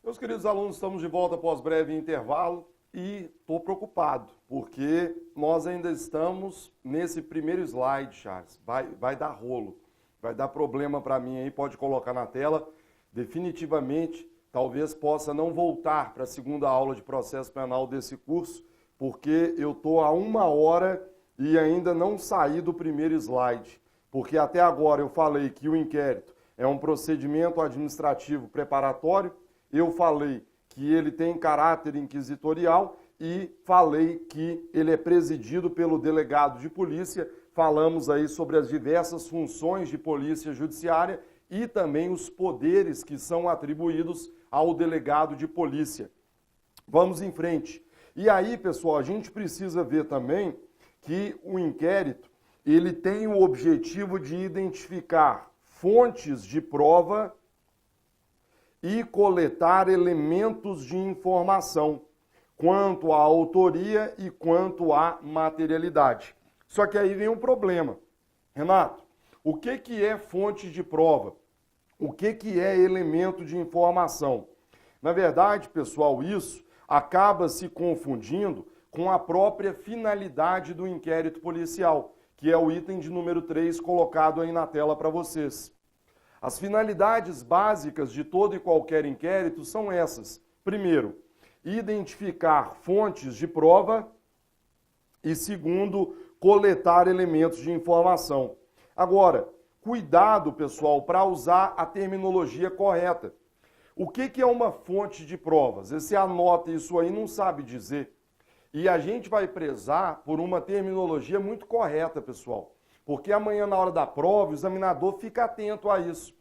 Meus queridos alunos, estamos de volta após breve intervalo e estou preocupado, porque nós ainda estamos nesse primeiro slide, Charles. Vai dar rolo, vai dar problema para mim aí, pode colocar na tela. Definitivamente, talvez possa não voltar para a segunda aula de processo penal desse curso, porque eu estou há 1 hora e ainda não saí do primeiro slide. Porque até agora eu falei que o inquérito é um procedimento administrativo preparatório, eu falei que ele tem caráter inquisitorial e falei que ele é presidido pelo delegado de polícia. Falamos aí sobre as diversas funções de polícia judiciária e também os poderes que são atribuídos ao delegado de polícia. Vamos em frente. E aí, pessoal, a gente precisa ver também que o inquérito ele tem o objetivo de identificar fontes de prova e coletar elementos de informação quanto à autoria e quanto à materialidade. Só que aí vem um problema. Renato, o que é fonte de prova? O que é elemento de informação? Na verdade, pessoal, isso acaba se confundindo com a própria finalidade do inquérito policial, que é o item de número 3 colocado aí na tela para vocês. As finalidades básicas de todo e qualquer inquérito são essas. Primeiro, identificar fontes de prova e, segundo, coletar elementos de informação. Agora, cuidado, pessoal, para usar a terminologia correta. O que é uma fonte de provas? Você anota isso aí, não sabe dizer. E a gente vai prezar por uma terminologia muito correta, pessoal. Porque amanhã, na hora da prova, o examinador fica atento a isso.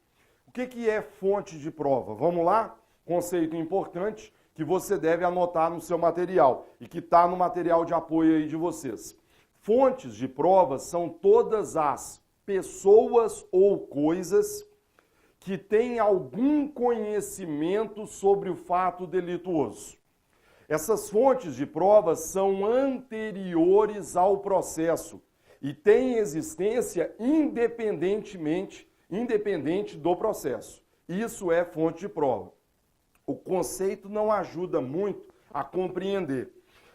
O que é fonte de prova? Vamos lá? Conceito importante que você deve anotar no seu material e que está no material de apoio aí de vocês. Fontes de provas são todas as pessoas ou coisas que têm algum conhecimento sobre o fato delituoso. Essas fontes de provas são anteriores ao processo e têm existência independente do processo. Isso é fonte de prova. O conceito não ajuda muito a compreender.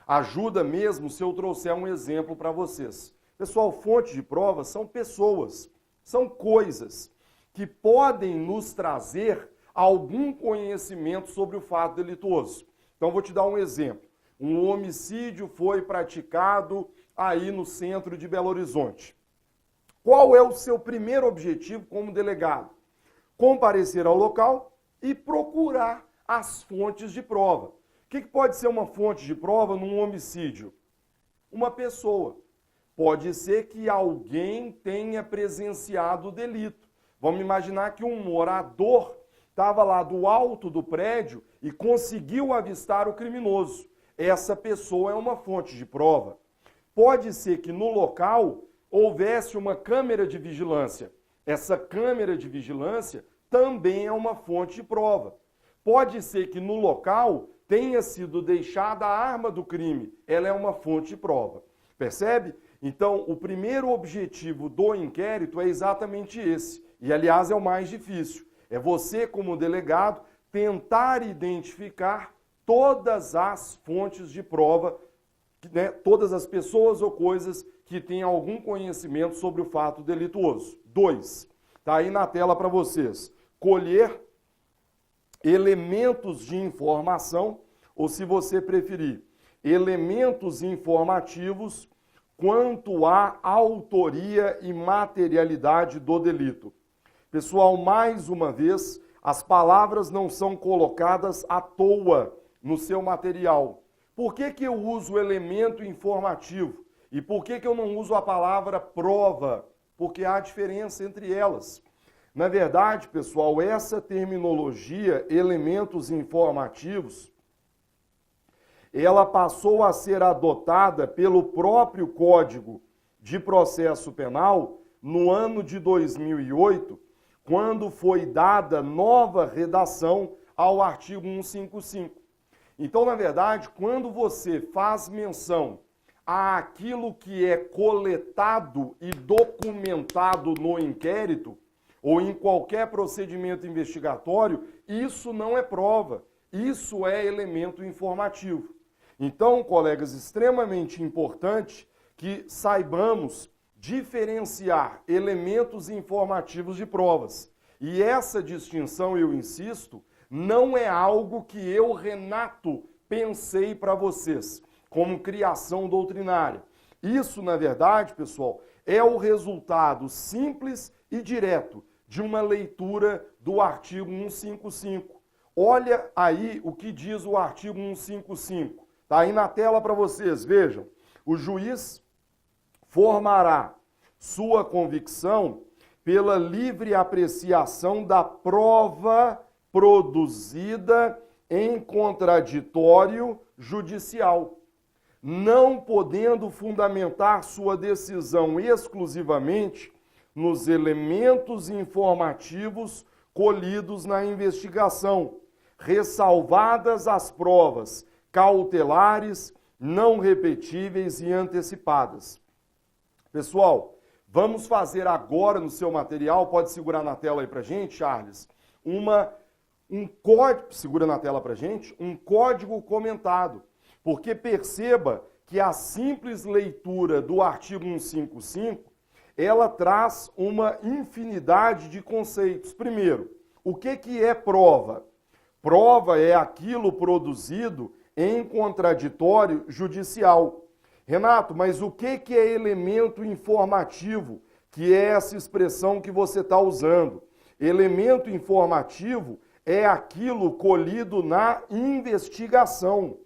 Ajuda mesmo se eu trouxer um exemplo para vocês. Pessoal, fonte de prova são pessoas, são coisas que podem nos trazer algum conhecimento sobre o fato delituoso. Então, vou te dar um exemplo. Um homicídio foi praticado aí no centro de Belo Horizonte. Qual é o seu primeiro objetivo como delegado? Comparecer ao local e procurar as fontes de prova. O que pode ser uma fonte de prova num homicídio? Uma pessoa. Pode ser que alguém tenha presenciado o delito. Vamos imaginar que um morador estava lá do alto do prédio e conseguiu avistar o criminoso. Essa pessoa é uma fonte de prova. Pode ser que no local houvesse uma câmera de vigilância. Essa câmera de vigilância também é uma fonte de prova. Pode ser que no local tenha sido deixada a arma do crime. Ela é uma fonte de prova. Percebe? Então, o primeiro objetivo do inquérito é exatamente esse. E, aliás, é o mais difícil. É você, como delegado, tentar identificar todas as fontes de prova, né, todas as pessoas ou coisas que têm algum conhecimento sobre o fato delituoso. 2. Está aí na tela para vocês. Colher elementos de informação, ou se você preferir, elementos informativos quanto à autoria e materialidade do delito. Pessoal, mais uma vez, as palavras não são colocadas à toa no seu material. Por que eu uso elemento informativo? E por que eu não uso a palavra prova? Porque há diferença entre elas. Na verdade, pessoal, essa terminologia, elementos informativos, ela passou a ser adotada pelo próprio Código de Processo Penal no ano de 2008, quando foi dada nova redação ao artigo 155. Então, na verdade, quando você faz menção àquilo que é coletado e documentado no inquérito ou em qualquer procedimento investigatório, isso não é prova, isso é elemento informativo. Então, colegas, extremamente importante que saibamos diferenciar elementos informativos de provas. E essa distinção, eu insisto, não é algo que eu, Renato, pensei para vocês, como criação doutrinária. Isso, na verdade, pessoal, é o resultado simples e direto de uma leitura do artigo 155. Olha aí o que diz o artigo 155. Está aí na tela para vocês, vejam. O juiz formará sua convicção pela livre apreciação da prova produzida em contraditório judicial, não podendo fundamentar sua decisão exclusivamente nos elementos informativos colhidos na investigação, ressalvadas as provas cautelares, não repetíveis e antecipadas. Pessoal, vamos fazer agora no seu material, pode segurar na tela aí pra gente, Charles, um código, segura na tela pra gente, um código comentado, porque perceba que a simples leitura do artigo 155, ela traz uma infinidade de conceitos. Primeiro, o que é prova? Prova é aquilo produzido em contraditório judicial. Renato, mas o que é elemento informativo, que é essa expressão que você está usando? Elemento informativo é aquilo colhido na investigação.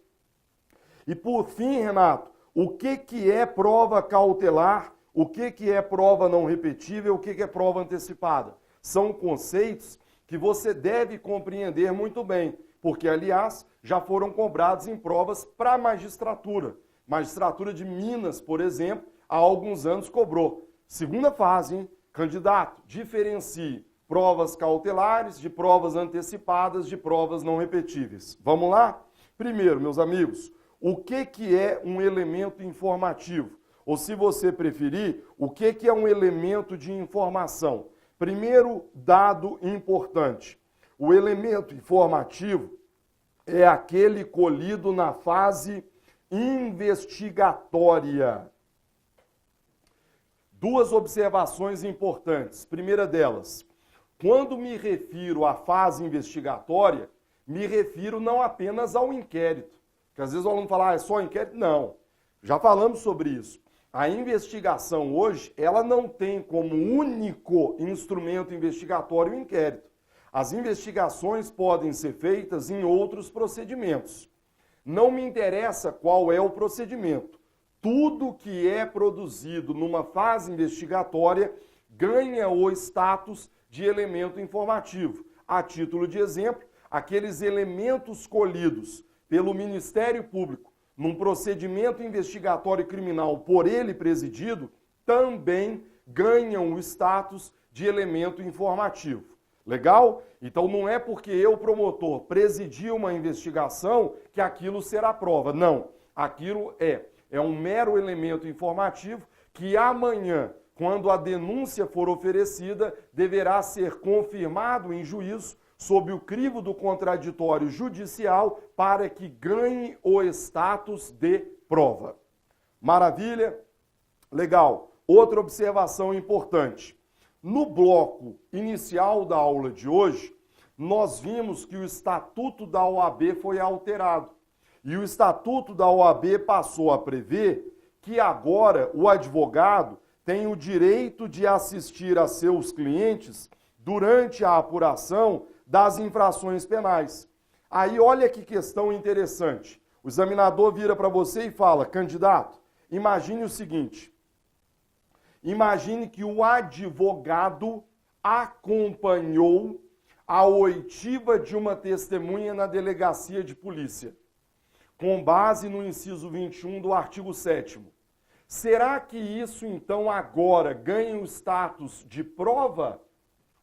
E por fim, Renato, o que é prova cautelar? O que é prova não repetível? O que é prova antecipada? São conceitos que você deve compreender muito bem, porque, aliás, já foram cobrados em provas para a magistratura. Magistratura de Minas, por exemplo, há alguns anos cobrou. Segunda fase, hein? Candidato, diferencie provas cautelares de provas antecipadas de provas não repetíveis. Vamos lá? Primeiro, meus amigos, o que é um elemento informativo? Ou, se você preferir, o que é um elemento de informação? Primeiro dado importante. O elemento informativo é aquele colhido na fase investigatória. Duas observações importantes. Primeira delas, quando me refiro à fase investigatória, me refiro não apenas ao inquérito. Porque às vezes o aluno fala, é só inquérito? Não. Já falamos sobre isso. A investigação hoje, ela não tem como único instrumento investigatório o inquérito. As investigações podem ser feitas em outros procedimentos. Não me interessa qual é o procedimento. Tudo que é produzido numa fase investigatória ganha o status de elemento informativo. A título de exemplo, aqueles elementos colhidos pelo Ministério Público num procedimento investigatório criminal por ele presidido, também ganham o status de elemento informativo. Legal? Então não é porque eu, promotor, presidi uma investigação que aquilo será prova. Não. Aquilo é um mero elemento informativo que amanhã, quando a denúncia for oferecida, deverá ser confirmado em juízo sob o crivo do contraditório judicial para que ganhe o status de prova. Maravilha? Legal. Outra observação importante. No bloco inicial da aula de hoje, nós vimos que o Estatuto da OAB foi alterado. E o Estatuto da OAB passou a prever que agora o advogado tem o direito de assistir a seus clientes durante a apuração das infrações penais. Aí olha que questão interessante. O examinador vira para você e fala, candidato, imagine o seguinte, imagine que o advogado acompanhou a oitiva de uma testemunha na delegacia de polícia, com base no inciso 21 do artigo 7º. Será que isso, então, agora ganha o status de prova?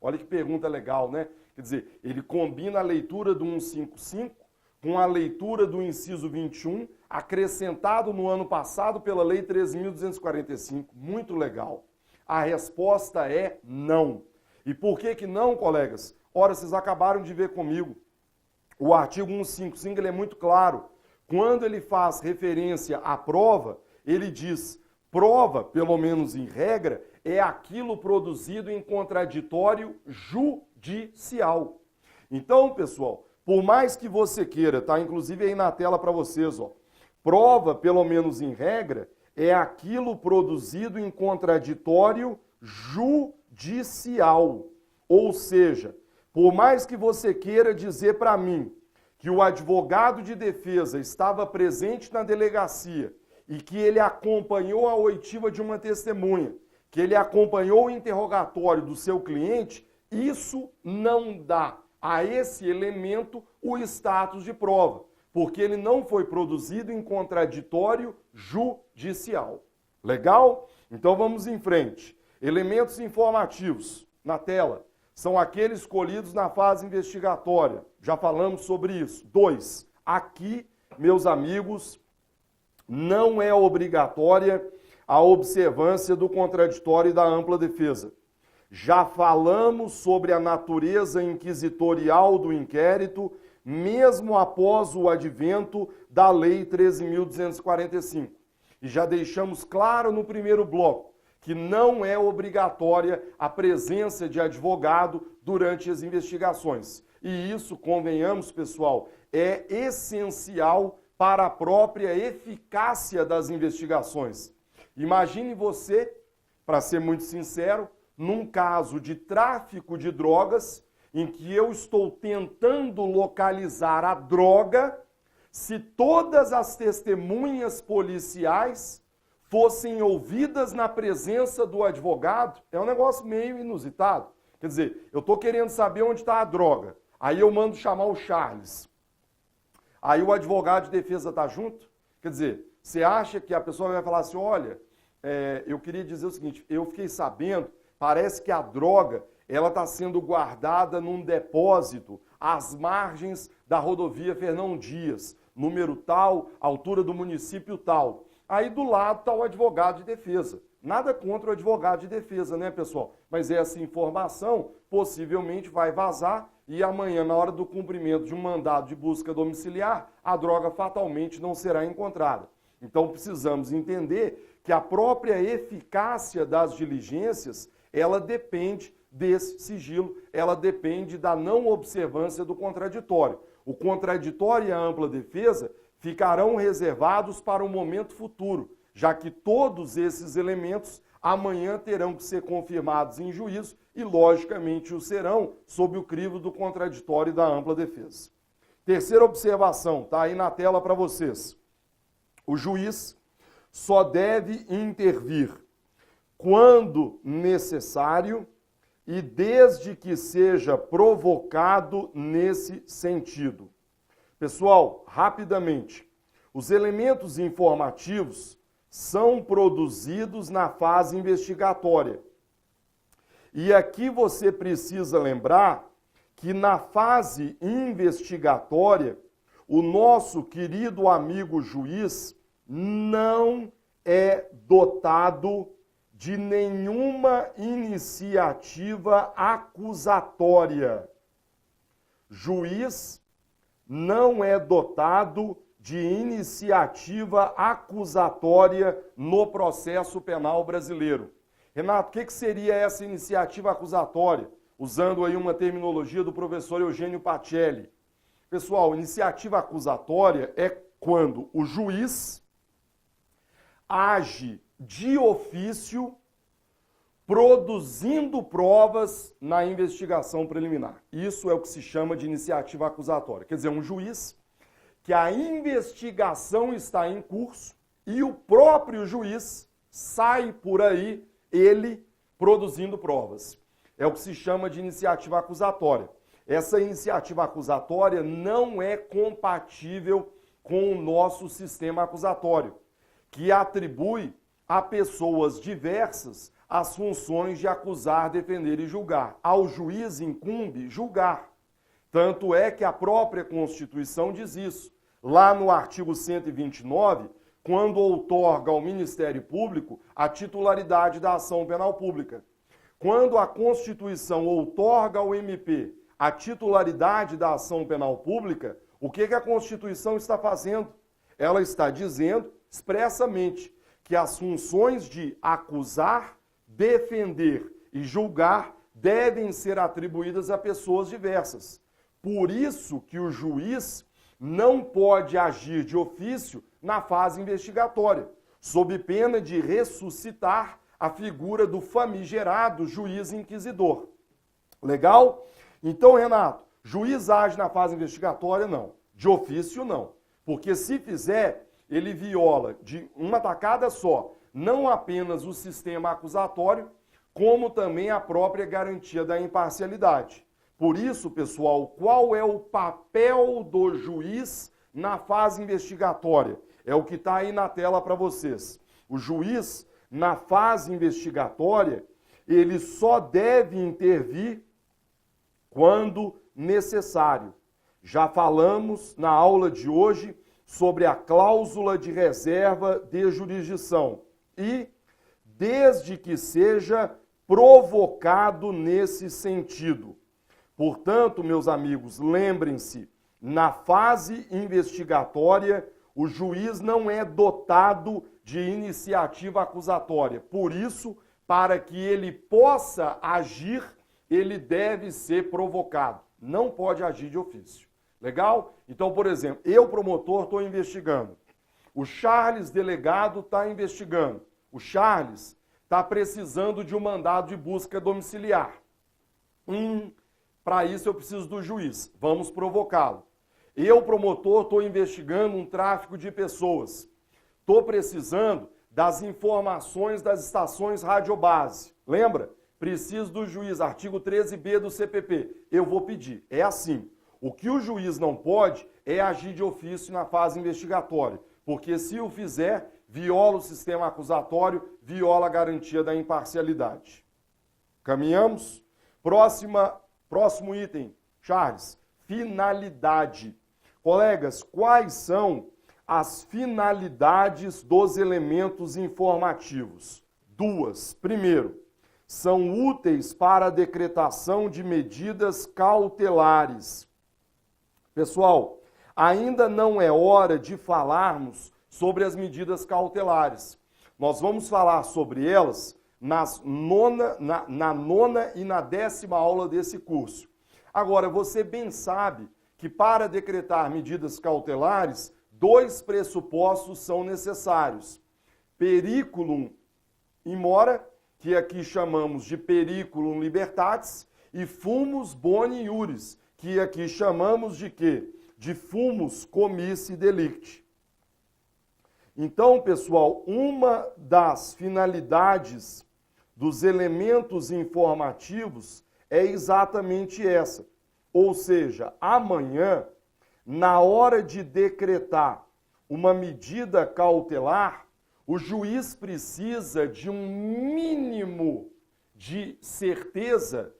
Olha que pergunta legal, né? Quer dizer, ele combina a leitura do 155 com a leitura do inciso 21, acrescentado no ano passado pela Lei 13.245. Muito legal. A resposta é não. E por que não, colegas? Ora, vocês acabaram de ver comigo. O artigo 155 ele é muito claro. Quando ele faz referência à prova, ele diz: prova, pelo menos em regra, é aquilo produzido em contraditório judicial. Então, pessoal, por mais que você queira, tá inclusive aí na tela para vocês, ó, prova, pelo menos em regra, é aquilo produzido em contraditório judicial. Ou seja, por mais que você queira dizer para mim que o advogado de defesa estava presente na delegacia e que ele acompanhou a oitiva de uma testemunha, que ele acompanhou o interrogatório do seu cliente, isso não dá a esse elemento o status de prova, porque ele não foi produzido em contraditório judicial. Legal? Então vamos em frente. Elementos informativos na tela são aqueles escolhidos na fase investigatória. Já falamos sobre isso. 2. Aqui, meus amigos, não é obrigatória a observância do contraditório e da ampla defesa. Já falamos sobre a natureza inquisitorial do inquérito, mesmo após o advento da Lei 13.245. E já deixamos claro no primeiro bloco que não é obrigatória a presença de advogado durante as investigações. E isso, convenhamos, pessoal, é essencial para a própria eficácia das investigações. Imagine você, para ser muito sincero, num caso de tráfico de drogas, em que eu estou tentando localizar a droga, se todas as testemunhas policiais fossem ouvidas na presença do advogado, é um negócio meio inusitado. Quer dizer, eu estou querendo saber onde está a droga, aí eu mando chamar o Charles. Aí o advogado de defesa está junto? Quer dizer, você acha que a pessoa vai falar assim, olha, eu queria dizer o seguinte, eu fiquei sabendo, parece que a droga ela está sendo guardada num depósito às margens da rodovia Fernão Dias, número tal, altura do município tal. Aí do lado está o advogado de defesa. Nada contra o advogado de defesa, né, pessoal? Mas essa informação possivelmente vai vazar e amanhã, na hora do cumprimento de um mandado de busca domiciliar, a droga fatalmente não será encontrada. Então precisamos entender que a própria eficácia das diligências, ela depende desse sigilo, ela depende da não observância do contraditório. O contraditório e a ampla defesa ficarão reservados para um momento futuro, já que todos esses elementos amanhã terão que ser confirmados em juízo e, logicamente, o serão sob o crivo do contraditório e da ampla defesa. Terceira observação, está aí na tela para vocês. O juiz só deve intervir quando necessário e desde que seja provocado nesse sentido. Pessoal, rapidamente, os elementos informativos são produzidos na fase investigatória. E aqui você precisa lembrar que na fase investigatória, o nosso querido amigo juiz não é dotado de nenhuma iniciativa acusatória. Juiz não é dotado de iniciativa acusatória no processo penal brasileiro. Renato, o que seria essa iniciativa acusatória? Usando aí uma terminologia do professor Eugênio Pacelli. Pessoal, iniciativa acusatória é quando o juiz age de ofício produzindo provas na investigação preliminar. Isso é o que se chama de iniciativa acusatória. Quer dizer, um juiz que a investigação está em curso e o próprio juiz sai por aí, ele produzindo provas. É o que se chama de iniciativa acusatória. Essa iniciativa acusatória não é compatível com o nosso sistema acusatório, que atribui a pessoas diversas as funções de acusar, defender e julgar. Ao juiz incumbe julgar. Tanto é que a própria Constituição diz isso. lá no artigo 129, quando outorga ao Ministério Público a titularidade da ação penal pública. Quando a Constituição outorga ao MP a titularidade da ação penal pública, o que a Constituição está fazendo? Ela está dizendo expressamente que as funções de acusar, defender e julgar devem ser atribuídas a pessoas diversas. Por isso que o juiz não pode agir de ofício na fase investigatória, sob pena de ressuscitar a figura do famigerado juiz inquisidor. Legal? Então, Renato, juiz age na fase investigatória? Não. De ofício, não. Porque se fizer, ele viola de uma tacada só, não apenas o sistema acusatório, como também a própria garantia da imparcialidade. Por isso, pessoal, qual é o papel do juiz na fase investigatória? É o que está aí na tela para vocês. O juiz, na fase investigatória, ele só deve intervir quando necessário. Já falamos na aula de hoje sobre a cláusula de reserva de jurisdição e desde que seja provocado nesse sentido. Portanto, meus amigos, lembrem-se, na fase investigatória, o juiz não é dotado de iniciativa acusatória. Por isso, para que ele possa agir, ele deve ser provocado. Não pode agir de ofício. Legal? Então, por exemplo, eu, promotor, estou investigando. O Charles, delegado, está investigando. O Charles está precisando de um mandado de busca domiciliar. Para isso eu preciso do juiz. Vamos provocá-lo. Eu, promotor, estou investigando um tráfico de pessoas. Estou precisando das informações das estações radiobase. Lembra? Preciso do juiz, artigo 13b do CPP. Eu vou pedir. É assim. O que o juiz não pode é agir de ofício na fase investigatória, porque se o fizer, viola o sistema acusatório, viola a garantia da imparcialidade. Caminhamos? Próximo item, Charles, finalidade. Colegas, quais são as finalidades dos elementos informativos? Duas. Primeiro, são úteis para a decretação de medidas cautelares. Pessoal, ainda não é hora de falarmos sobre as medidas cautelares. Nós vamos falar sobre elas na nona e na 10ª aula desse curso. Agora, você bem sabe que para decretar medidas cautelares, 2 pressupostos são necessários. Periculum in mora, que aqui chamamos de periculum libertatis, e fumus boni iuris, que aqui chamamos de quê? De fumus comissi delicti. Então, pessoal, uma das finalidades dos elementos informativos é exatamente essa. Ou seja, amanhã, na hora de decretar uma medida cautelar, o juiz precisa de um mínimo de certeza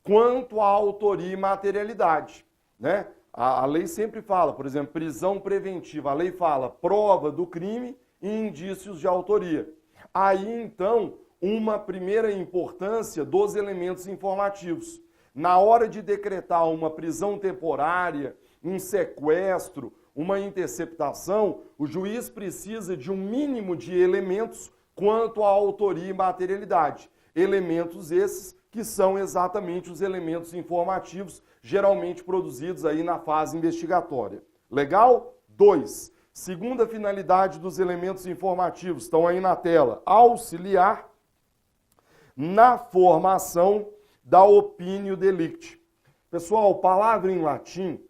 quanto à autoria e materialidade, né? A lei sempre fala, por exemplo, prisão preventiva. A lei fala prova do crime e indícios de autoria. Aí, então, uma primeira importância dos elementos informativos. Na hora de decretar uma prisão temporária, um sequestro, uma interceptação, o juiz precisa de um mínimo de elementos quanto à autoria e materialidade. Elementos esses que são exatamente os elementos informativos geralmente produzidos aí na fase investigatória. Legal? 2. Segunda finalidade dos elementos informativos, estão aí na tela, auxiliar na formação da opinio delicti. Pessoal, palavra em latim,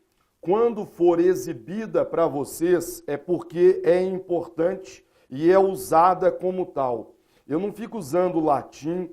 quando for exibida para vocês, é porque é importante e é usada como tal. Eu não fico usando latim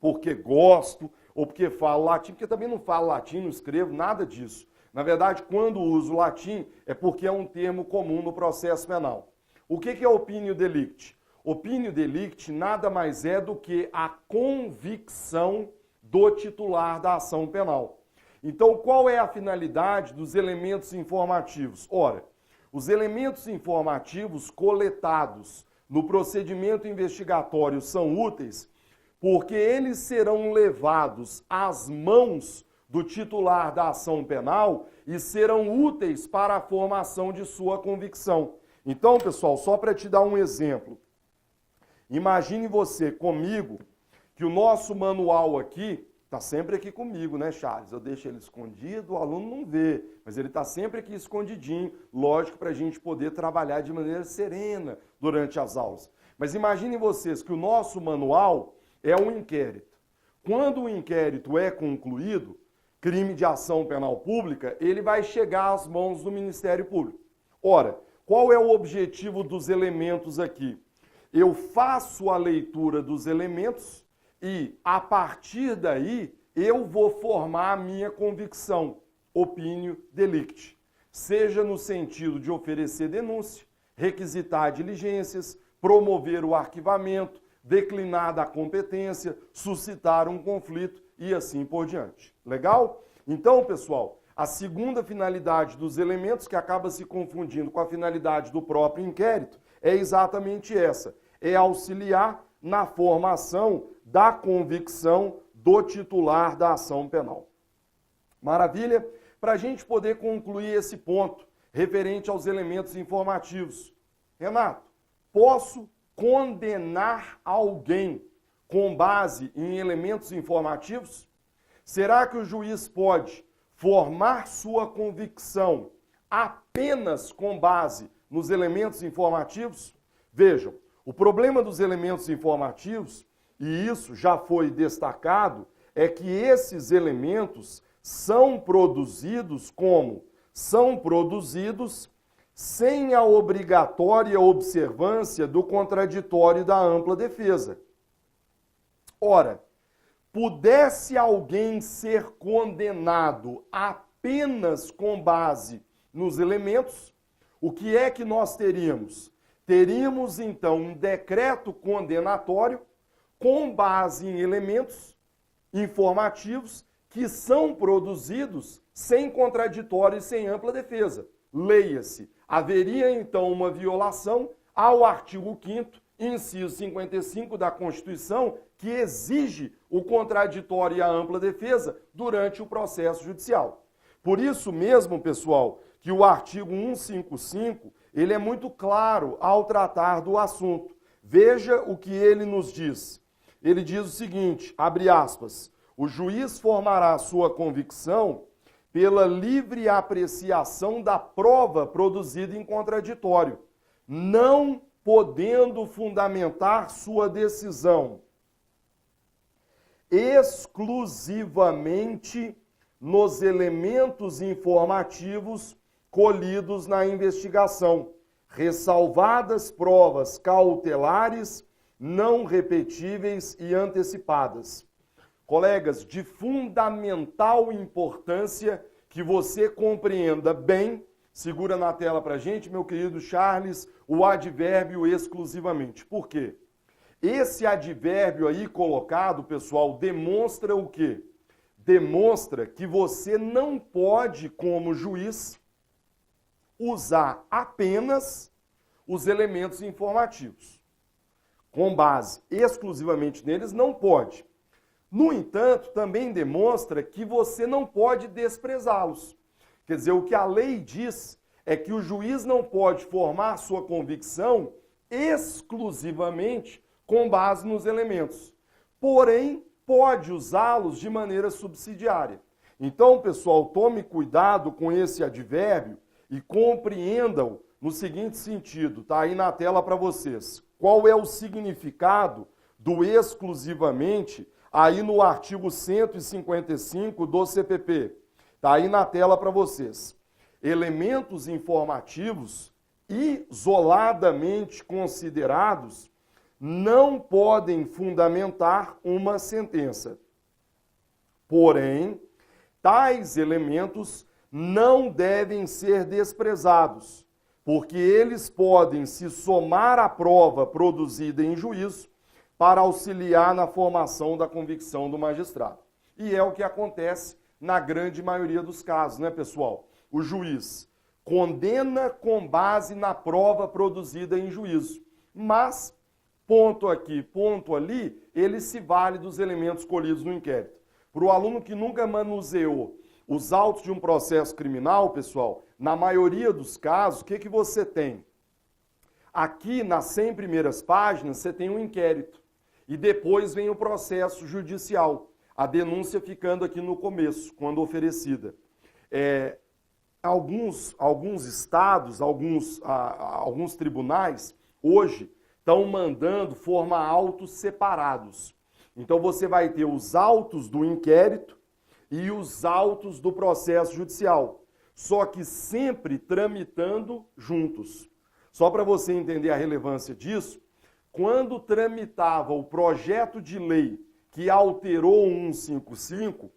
porque gosto ou porque falo latim, porque também não falo latim, não escrevo, nada disso. Na verdade, quando uso latim, é porque é um termo comum no processo penal. O que é opinio delicti? Opinio delicti nada mais é do que a convicção do titular da ação penal. Então, qual é a finalidade dos elementos informativos? Ora, Os elementos informativos coletados no procedimento investigatório são úteis porque eles serão levados às mãos do titular da ação penal e serão úteis para a formação de sua convicção. Então, pessoal, só para te dar um exemplo, imagine você comigo que o nosso manual aqui está sempre aqui comigo, né, Charles? Eu deixo ele escondido, o aluno não vê, mas ele está sempre aqui escondidinho, lógico, para a gente poder trabalhar de maneira serena durante as aulas. Mas imaginem vocês que o nosso manual é um inquérito. Quando o inquérito é concluído, crime de ação penal pública, ele vai chegar às mãos do Ministério Público. Ora, qual é o objetivo dos elementos aqui? Eu faço a leitura dos elementos e, a partir daí, eu vou formar a minha convicção, opinio delicti. Seja no sentido de oferecer denúncia, requisitar diligências, promover o arquivamento, declinar da competência, suscitar um conflito e assim por diante. Legal? Então, pessoal, a segunda finalidade dos elementos, que acaba se confundindo com a finalidade do próprio inquérito, é exatamente essa. É auxiliar na formação da convicção do titular da ação penal. Maravilha? Para a gente poder concluir esse ponto referente aos elementos informativos. Renato, posso condenar alguém com base em elementos informativos? Será que o juiz pode formar sua convicção apenas com base nos elementos informativos? Vejam, o problema dos elementos informativos, e isso já foi destacado, é que esses elementos são produzidos como? São produzidos sem a obrigatória observância do contraditório da ampla defesa. Ora, pudesse alguém ser condenado apenas com base nos elementos, o que é que nós teríamos? Teríamos, então, um decreto condenatório com base em elementos informativos que são produzidos sem contraditório e sem ampla defesa. Leia-se, haveria, então, uma violação ao artigo 5º, inciso 55 da Constituição, que exige o contraditório e a ampla defesa durante o processo judicial. Por isso mesmo, pessoal, que o artigo 155, ele é muito claro ao tratar do assunto. Veja o que ele nos diz. Ele diz o seguinte, abre aspas, o juiz formará sua convicção pela livre apreciação da prova produzida em contraditório, não podendo fundamentar sua decisão exclusivamente nos elementos informativos colhidos na investigação, ressalvadas provas cautelares, não repetíveis e antecipadas. Colegas, de fundamental importância que você compreenda bem, segura na tela para a gente, meu querido Charles, o advérbio exclusivamente. Por quê? Esse advérbio aí colocado, pessoal, demonstra o quê? Demonstra que você não pode, como juiz, usar apenas os elementos informativos. Com base exclusivamente neles, não pode. No entanto, também demonstra que você não pode desprezá-los. Quer dizer, o que a lei diz é que o juiz não pode formar sua convicção exclusivamente com base nos elementos. Porém, pode usá-los de maneira subsidiária. Então, pessoal, tome cuidado com esse advérbio e compreendam no seguinte sentido, tá aí na tela para vocês. Qual é o significado do exclusivamente aí no artigo 155 do CPP? Tá aí na tela para vocês. Elementos informativos isoladamente considerados não podem fundamentar uma sentença. Porém, tais elementos não devem ser desprezados, porque eles podem se somar à prova produzida em juízo para auxiliar na formação da convicção do magistrado. E é o que acontece na grande maioria dos casos, né, pessoal? O juiz condena com base na prova produzida em juízo. Mas, ponto aqui, ponto ali, ele se vale dos elementos colhidos no inquérito. Para o aluno que nunca manuseou os autos de um processo criminal, pessoal, na maioria dos casos, o que você tem? Aqui, nas 100 primeiras páginas, você tem um inquérito. E depois vem o processo judicial. A denúncia ficando aqui no começo, quando oferecida. Alguns estados, alguns tribunais, hoje, estão mandando formar autos separados. Então, você vai ter os autos do inquérito e os autos do processo judicial. Só que sempre tramitando juntos. Só para você entender a relevância disso, quando tramitava o projeto de lei que alterou o 155,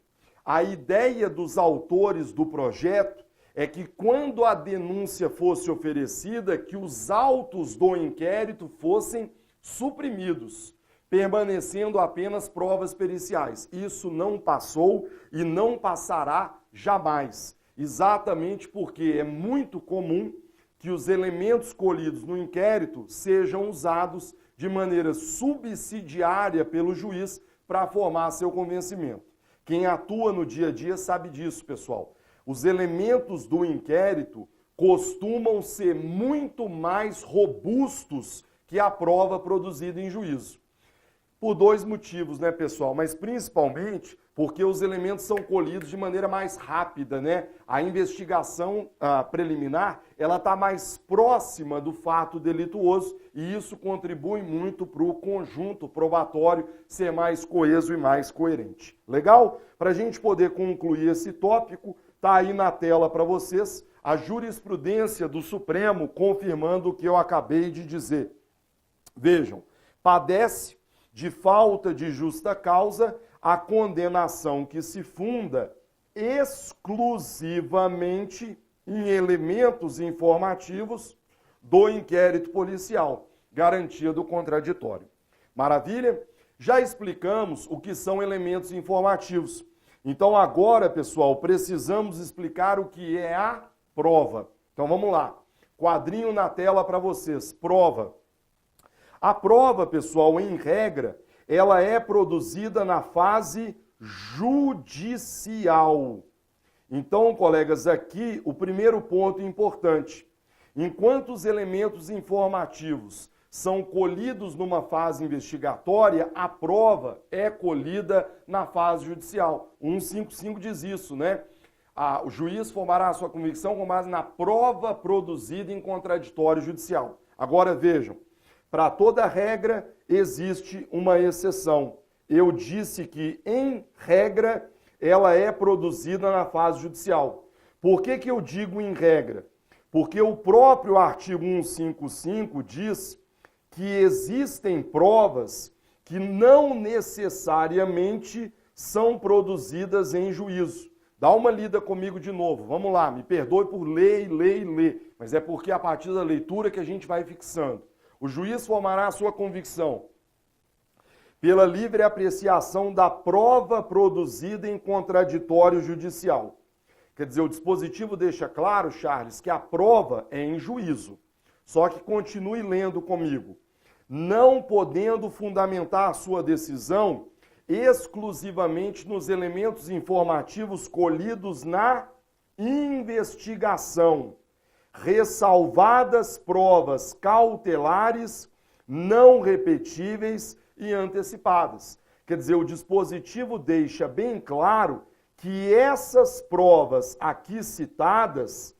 a ideia dos autores do projeto é que quando a denúncia fosse oferecida, que os autos do inquérito fossem suprimidos, permanecendo apenas provas periciais. Isso não passou e não passará jamais, exatamente porque é muito comum que os elementos colhidos no inquérito sejam usados de maneira subsidiária pelo juiz para formar seu convencimento. Quem atua no dia a dia sabe disso, pessoal. Os elementos do inquérito costumam ser muito mais robustos que a prova produzida em juízo. Por dois motivos, né, pessoal? Mas principalmente porque os elementos são colhidos de maneira mais rápida, né? A investigação preliminar, ela está mais próxima do fato delituoso e isso contribui muito para o conjunto probatório ser mais coeso e mais coerente. Legal? Para a gente poder concluir esse tópico, está aí na tela para vocês a jurisprudência do Supremo confirmando o que eu acabei de dizer. Vejam, padece de falta de justa causa a condenação que se funda exclusivamente em elementos informativos do inquérito policial, garantia do contraditório. Maravilha? Já explicamos o que são elementos informativos. Então agora, pessoal, precisamos explicar o que é a prova. Então vamos lá. Quadrinho na tela para vocês. Prova. A prova, pessoal, em regra, ela é produzida na fase judicial. Então, colegas, aqui o primeiro ponto importante. Enquanto os elementos informativos são colhidos numa fase investigatória, a prova é colhida na fase judicial. O 155 diz isso, né? O juiz formará a sua convicção com base na prova produzida em contraditório judicial. Agora vejam, para toda regra existe uma exceção. Eu disse que, em regra, ela é produzida na fase judicial. Por que eu digo em regra? Porque o próprio artigo 155 diz que existem provas que não necessariamente são produzidas em juízo. Dá uma lida comigo de novo. Vamos lá, me perdoe por ler, mas é porque é a partir da leitura que a gente vai fixando. O juiz formará a sua convicção pela livre apreciação da prova produzida em contraditório judicial. Quer dizer, o dispositivo deixa claro, Charles, que a prova é em juízo. Só que continue lendo comigo. Não podendo fundamentar a sua decisão exclusivamente nos elementos informativos colhidos na investigação, ressalvadas provas cautelares, não repetíveis e antecipadas. Quer dizer, o dispositivo deixa bem claro que essas provas aqui citadas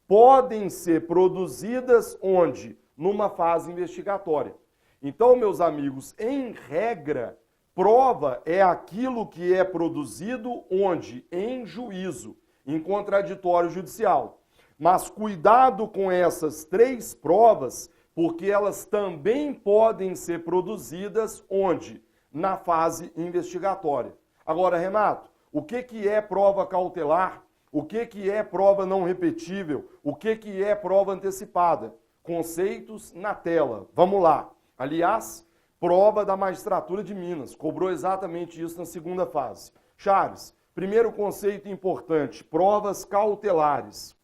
podem ser produzidas onde? Numa fase investigatória. Então, meus amigos, em regra, prova é aquilo que é produzido onde? Em juízo, em contraditório judicial. Mas cuidado com essas três provas, porque elas também podem ser produzidas onde? Na fase investigatória. Agora, Renato, o que é prova cautelar? O que é prova não repetível? O que é prova antecipada? Conceitos na tela. Vamos lá. Aliás, prova da magistratura de Minas. Cobrou exatamente isso na segunda fase. Charles, primeiro conceito importante, provas cautelares.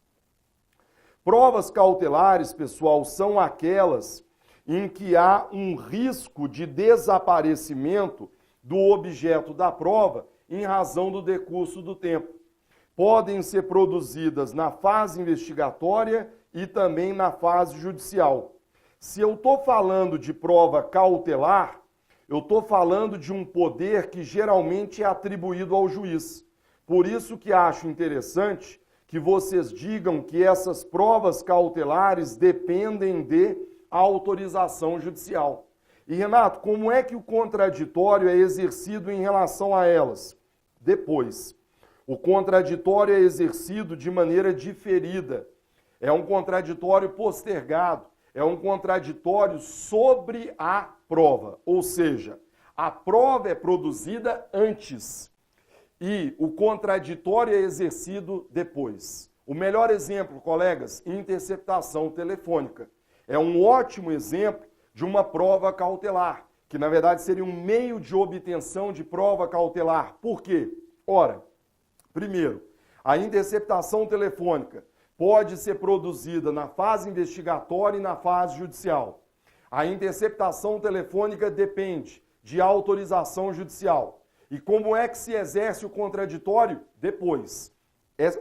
Provas cautelares, pessoal, são aquelas em que há um risco de desaparecimento do objeto da prova em razão do decurso do tempo. Podem ser produzidas na fase investigatória e também na fase judicial. Se eu estou falando de prova cautelar, eu estou falando de um poder que geralmente é atribuído ao juiz. Por isso que acho interessante que vocês digam que essas provas cautelares dependem de autorização judicial. E, Renato, como é que o contraditório é exercido em relação a elas? Depois. O contraditório é exercido de maneira diferida. É um contraditório postergado. É um contraditório sobre a prova. Ou seja, a prova é produzida antes e o contraditório é exercido depois. O melhor exemplo, colegas, interceptação telefônica. É um ótimo exemplo de uma prova cautelar, que na verdade seria um meio de obtenção de prova cautelar. Por quê? Ora, primeiro, a interceptação telefônica pode ser produzida na fase investigatória e na fase judicial. A interceptação telefônica depende de autorização judicial. E como é que se exerce o contraditório? Depois.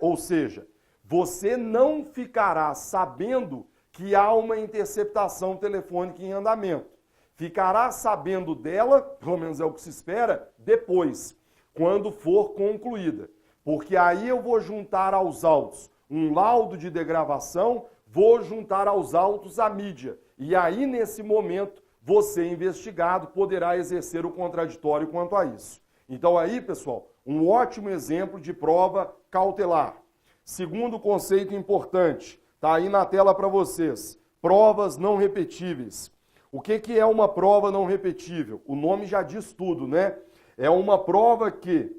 Ou seja, você não ficará sabendo que há uma interceptação telefônica em andamento. Ficará sabendo dela, pelo menos é o que se espera, depois, quando for concluída. Porque aí eu vou juntar aos autos um laudo de degravação, vou juntar aos autos a mídia. E aí, nesse momento, você, investigado, poderá exercer o contraditório quanto a isso. Então aí, pessoal, um ótimo exemplo de prova cautelar. Segundo conceito importante, está aí na tela para vocês, provas não repetíveis. O que é uma prova não repetível? O nome já diz tudo, né? É uma prova que,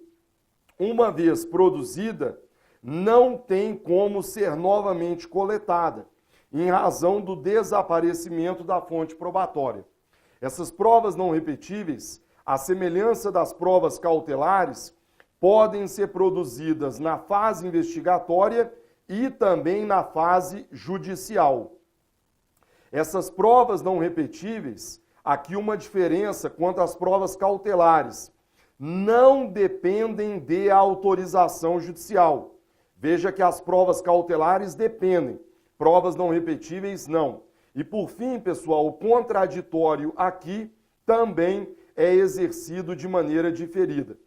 uma vez produzida, não tem como ser novamente coletada, em razão do desaparecimento da fonte probatória. Essas provas não repetíveis, à semelhança das provas cautelares, podem ser produzidas na fase investigatória e também na fase judicial. Essas provas não repetíveis, aqui uma diferença quanto às provas cautelares, não dependem de autorização judicial. Veja que as provas cautelares dependem, provas não repetíveis não. E por fim, pessoal, o contraditório aqui também é exercido de maneira diferida.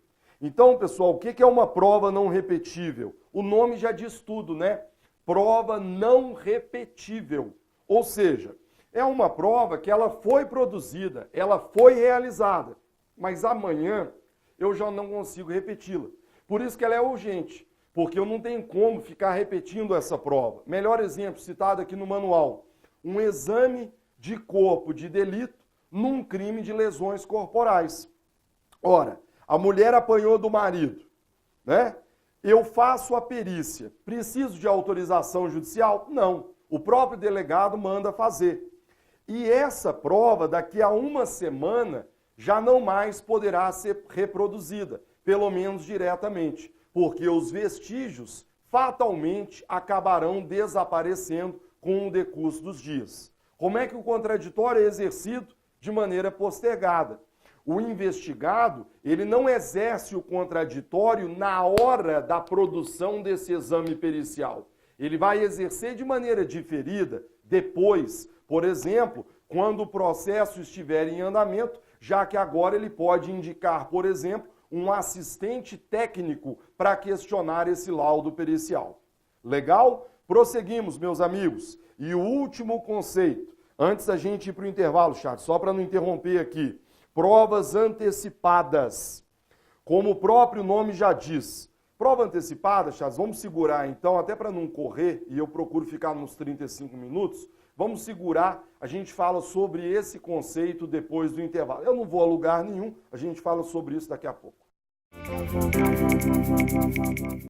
Então, pessoal, o que é uma prova não repetível? O nome já diz tudo, né? Prova não repetível. Ou seja, é uma prova que ela foi produzida, ela foi realizada, mas amanhã eu já não consigo repeti-la. Por isso que ela é urgente, porque eu não tenho como ficar repetindo essa prova. Melhor exemplo citado aqui no manual, um exame de corpo de delito num crime de lesões corporais. Ora, a mulher apanhou do marido, né? Eu faço a perícia. Preciso de autorização judicial? Não. O próprio delegado manda fazer. E essa prova, daqui a uma semana, já não mais poderá ser reproduzida, pelo menos diretamente, porque os vestígios fatalmente acabarão desaparecendo com o decurso dos dias. Como é que o contraditório é exercido? De maneira postergada. O investigado, ele não exerce o contraditório na hora da produção desse exame pericial. Ele vai exercer de maneira diferida depois, por exemplo, quando o processo estiver em andamento, já que agora ele pode indicar, por exemplo, um assistente técnico para questionar esse laudo pericial. Legal? Prosseguimos, meus amigos. E o último conceito, antes da gente ir para o intervalo, Charles, só para não interromper aqui, provas antecipadas. Como o próprio nome já diz. Prova antecipada, Charles, vamos segurar então, até para não correr, e eu procuro ficar nos 35 minutos, vamos segurar, a gente fala sobre esse conceito depois do intervalo. Eu não vou a lugar nenhum, a gente fala sobre isso daqui a pouco.